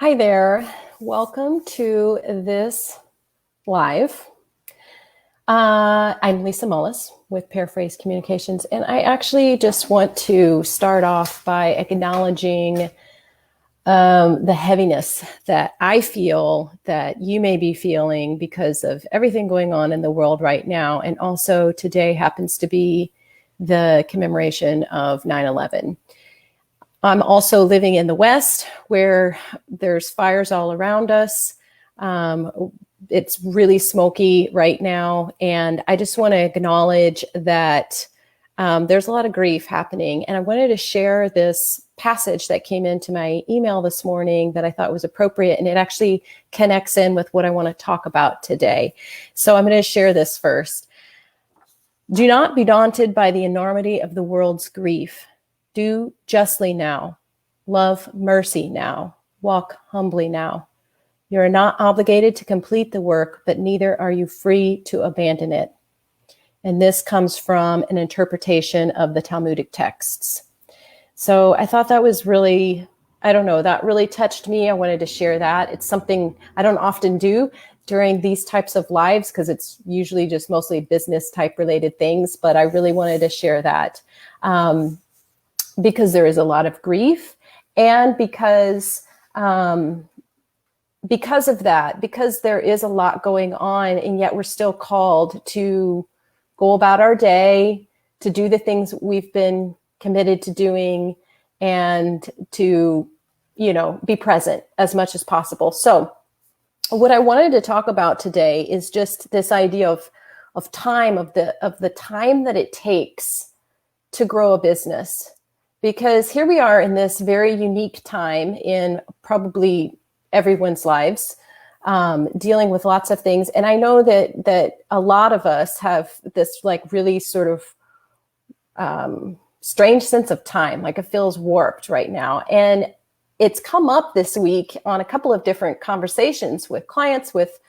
Hi there. Welcome to this live. I'm Lisa Mullis with Paraphrase Communications, and I actually just want to start off by acknowledging the heaviness that I feel that you may be feeling because of everything going on in the world right now. And also today happens to be the commemoration of 9/11. I'm also living in the West where there's fires all around us. It's really smoky right now. And I just want to acknowledge that there's a lot of grief happening. And I wanted to share this passage that came into my email this morning that I thought was appropriate. And it actually connects in with what I want to talk about today. So I'm going to share this first. Do not be daunted by the enormity of the world's grief. Do justly now. Love mercy now. Walk humbly now. You are not obligated to complete the work, but neither are you free to abandon it. And this comes from an interpretation of the Talmudic texts. So I thought that was really, that really touched me. I wanted to share that. It's something I don't often do during these types of lives because it's usually just mostly business type related things, but I really wanted to share that. Because there is a lot of grief, and because of that, because there is a lot going on, and yet we're still called to go about our day, to do the things we've been committed to doing, and to, be present as much as possible. So what I wanted to talk about today is just this idea of time, of the time that it takes to grow a business. Because here we are in this very unique time in probably everyone's lives, dealing with lots of things. And I know that a lot of us have this really sort of strange sense of time, like it feels warped right now. And it's come up this week on a couple of different conversations with clients, with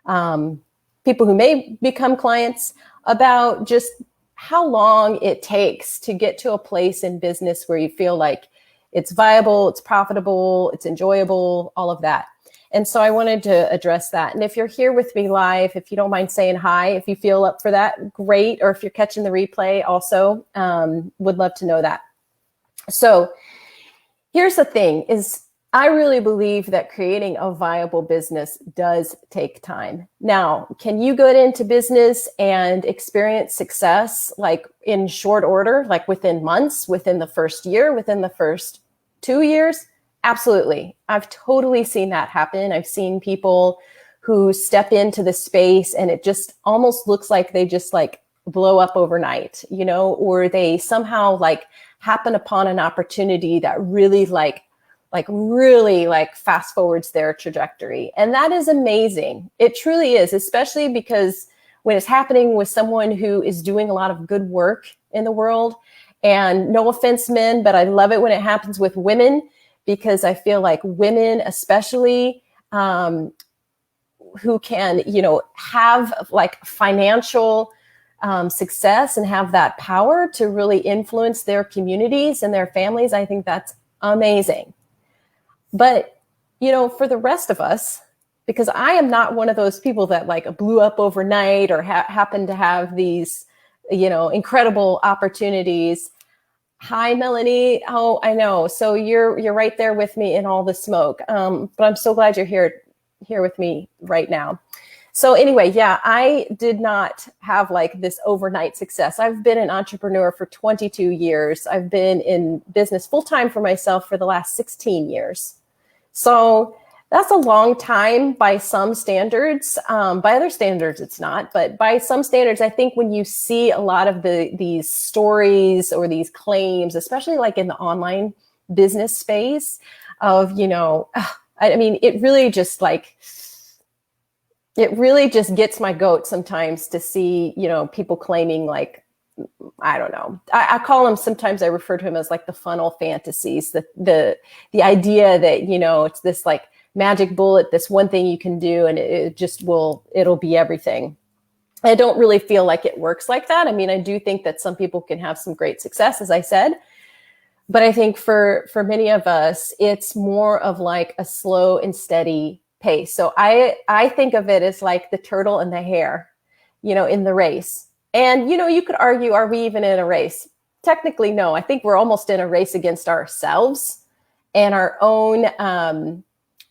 people who may become clients, about just how long it takes to get to a place in business where you feel like it's viable, it's profitable, it's enjoyable, all of that. And so I wanted to address that. And if you're here with me live, if you don't mind saying hi, if you feel up for that, great. Or if you're catching the replay also, would love to know that. So here's the thing is, I really believe that creating a viable business does take time. Now, can you get into business and experience success like in short order, like within months, within the first year, within the first 2 years? Absolutely. I've totally seen that happen. I've seen people who step into the space and it just almost looks like they just blow up overnight, or they somehow happen upon an opportunity that really fast forwards their trajectory. And that is amazing. It truly is, especially because when it's happening with someone who is doing a lot of good work in the world. And no offense, men, but I love it when it happens with women, because I feel like women, especially who can, have financial success and have that power to really influence their communities and their families, I think that's amazing. But, for the rest of us, because I am not one of those people that blew up overnight or happen to have these, incredible opportunities. Hi, Melanie. Oh, I know. So you're right there with me in all the smoke. But I'm so glad you're here with me right now. So anyway, yeah, I did not have this overnight success. I've been an entrepreneur for 22 years. I've been in business full-time for myself for the last 16 years. So that's a long time by some standards. By other standards, it's not. But by some standards, I think when you see a lot of these stories or these claims, especially in the online business space of, it really just it really just gets my goat sometimes to see, people claiming I don't know. I call them, sometimes I refer to them as the funnel fantasies, the idea that, it's this magic bullet, this one thing you can do and it'll be everything. I don't really feel like it works like that. I mean, I do think that some people can have some great success, as I said, But I think for many of us, it's more of like a slow and steady pace. So I think of it as like the turtle and the hare, in the race. And, you could argue, are we even in a race? Technically, no. I think we're almost in a race against ourselves and our own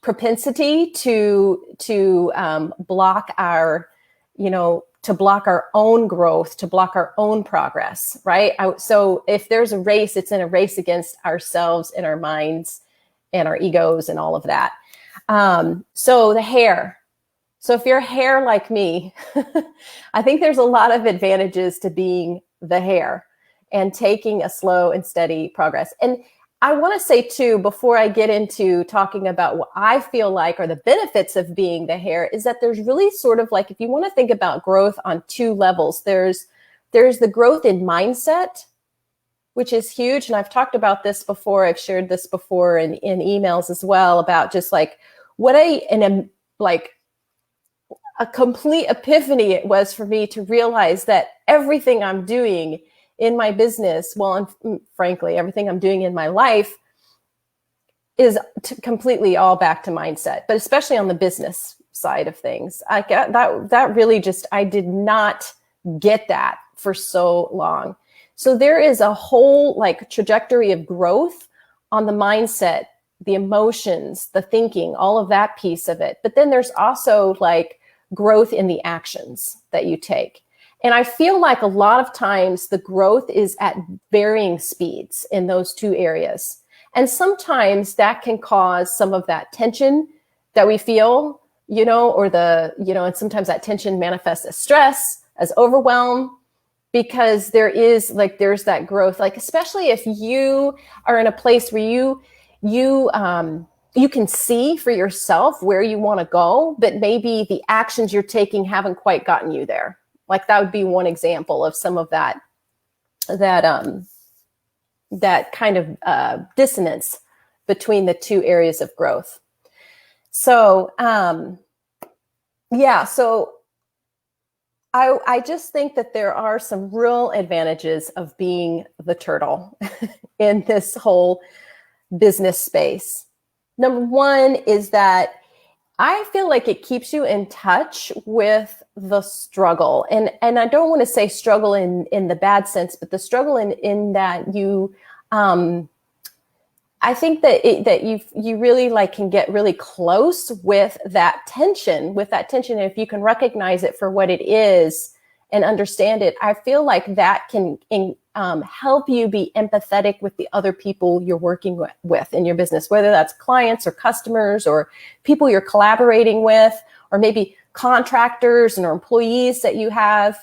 propensity to block our, to block our own growth, to block our own progress, right? So if there's a race, it's in a race against ourselves and our minds and our egos and all of that. So the hare. So if you're a hare like me, I think there's a lot of advantages to being the hare and taking a slow and steady progress. And I want to say too, before I get into talking about what I feel like are the benefits of being the hare, is that there's really sort of like, if you want to think about growth on two levels, there's the growth in mindset, which is huge. And I've talked about this before. I've shared this before in emails as well, about just like what a complete epiphany it was for me to realize that everything I'm doing in my business, well, and frankly, everything I'm doing in my life is completely all back to mindset, but especially on the business side of things. That really just, I did not get that for so long. So there is a whole like trajectory of growth on the mindset, the emotions, the thinking, all of that piece of it. But then there's also like growth in the actions that you take. And I feel like a lot of times the growth is at varying speeds in those two areas. And sometimes that can cause some of that tension that we feel, and sometimes that tension manifests as stress, as overwhelm, because there's that growth, like, especially if you are in a place where you can see for yourself where you want to go, but maybe the actions you're taking haven't quite gotten you there. Like that would be one example of some of that kind of dissonance between the two areas of growth. So, so I just think that there are some real advantages of being the turtle in this whole business space. Number one is that I feel like it keeps you in touch with the struggle. And I don't want to say struggle in the bad sense, but the struggle in that you, I think that you really like can get really close with that tension. And if you can recognize it for what it is and understand it, I feel like that can help you be empathetic with the other people you're working with in your business, whether that's clients or customers or people you're collaborating with, or maybe contractors and or employees that you have.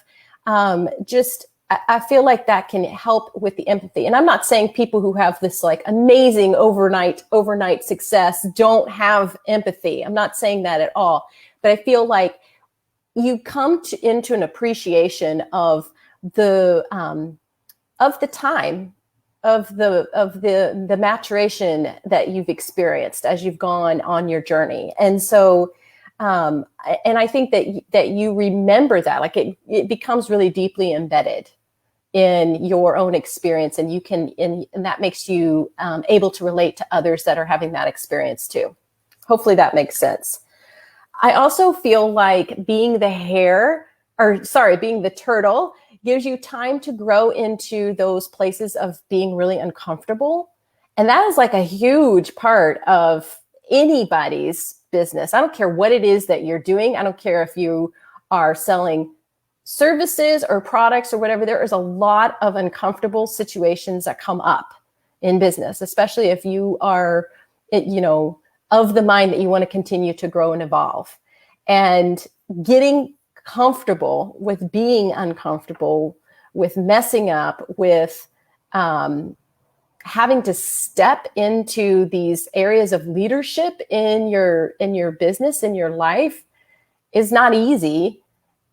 I feel like that can help with the empathy. And I'm not saying people who have this like amazing overnight success don't have empathy. I'm not saying that at all. But I feel like you come into an appreciation of the time, of the maturation that you've experienced as you've gone on your journey. And so, and I think that you remember that, like it becomes really deeply embedded in your own experience, and and that makes you able to relate to others that are having that experience too. Hopefully that makes sense. I also feel like being the turtle gives you time to grow into those places of being really uncomfortable. And that is like a huge part of anybody's business. I don't care what it is that you're doing. I don't care if you are selling services or products or whatever. There is a lot of uncomfortable situations that come up in business, especially if you are, of the mind that you want to continue to grow and evolve. And getting comfortable with being uncomfortable, with messing up, with having to step into these areas of leadership in your business, in your life, is not easy.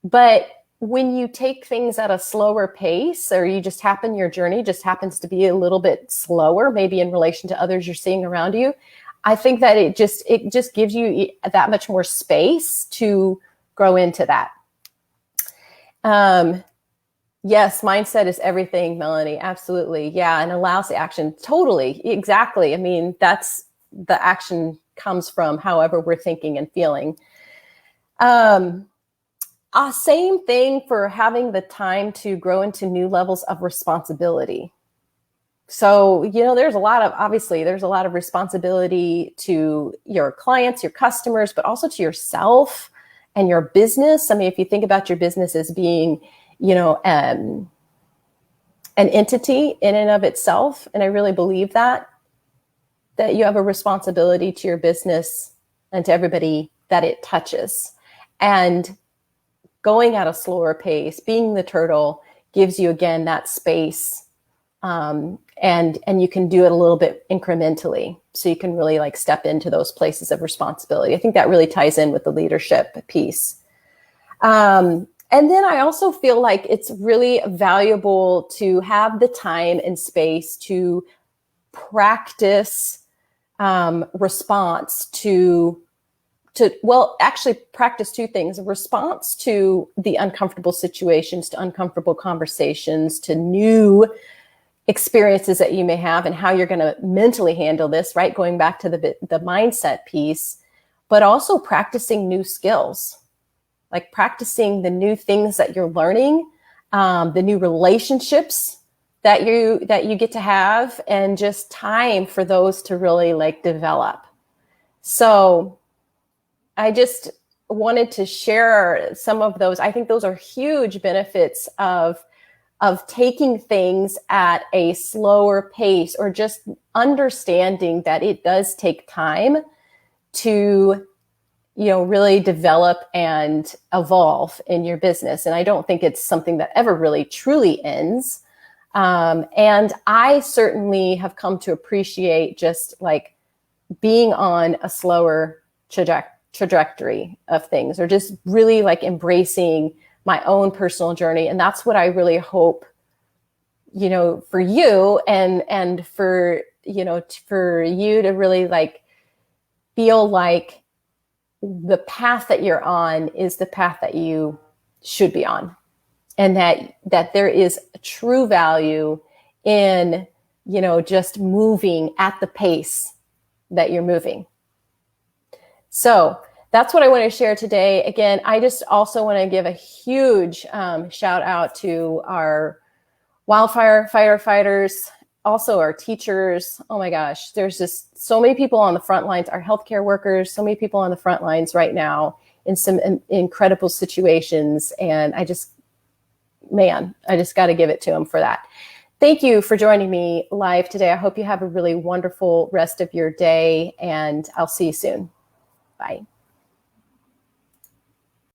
But when you take things at a slower pace, or your journey just happens to be a little bit slower, maybe in relation to others you're seeing around you, I think that it just gives you that much more space to grow into that. Yes, mindset is everything, Melanie. Absolutely. Yeah. And allows the action. Totally. Exactly. I mean, that's the action comes from however we're thinking and feeling. Um, Same thing for having the time to grow into new levels of responsibility. So, there's there's a lot of responsibility to your clients, your customers, but also to yourself and your business. I mean, if you think about your business as being, an entity in and of itself, and I really believe that you have a responsibility to your business and to everybody that it touches. And going at a slower pace, being the turtle, gives you again that space, and you can do it a little bit incrementally, so you can really like step into those places of responsibility. I think that really ties in with the leadership piece. And then I also feel like it's really valuable to have the time and space to practice response to actually practice two things: a response to the uncomfortable situations, to uncomfortable conversations, to new experiences that you may have, and how you're going to mentally handle this, right? Going back to the mindset piece, but also practicing new skills, like practicing the new things that you're learning, the new relationships that you get to have, and just time for those to really like develop. So I just wanted to share some of those. I think those are huge benefits of taking things at a slower pace, or just understanding that it does take time to really develop and evolve in your business. And I don't think it's something that ever really truly ends. And I certainly have come to appreciate just like being on a slower trajectory of things, or just really like embracing my own personal journey. And that's what I really hope, for you, and for, for you to really like feel like the path that you're on is the path that you should be on, and that there is true value in, just moving at the pace that you're moving. So that's what I want to share today. Again, I just also want to give a huge shout out to our wildfire firefighters, also our teachers. Oh my gosh, there's just so many people on the front lines, our healthcare workers, so many people on the front lines right now in some incredible situations. And I just got to give it to them for that. Thank you for joining me live today. I hope you have a really wonderful rest of your day, and I'll see you soon. Bye.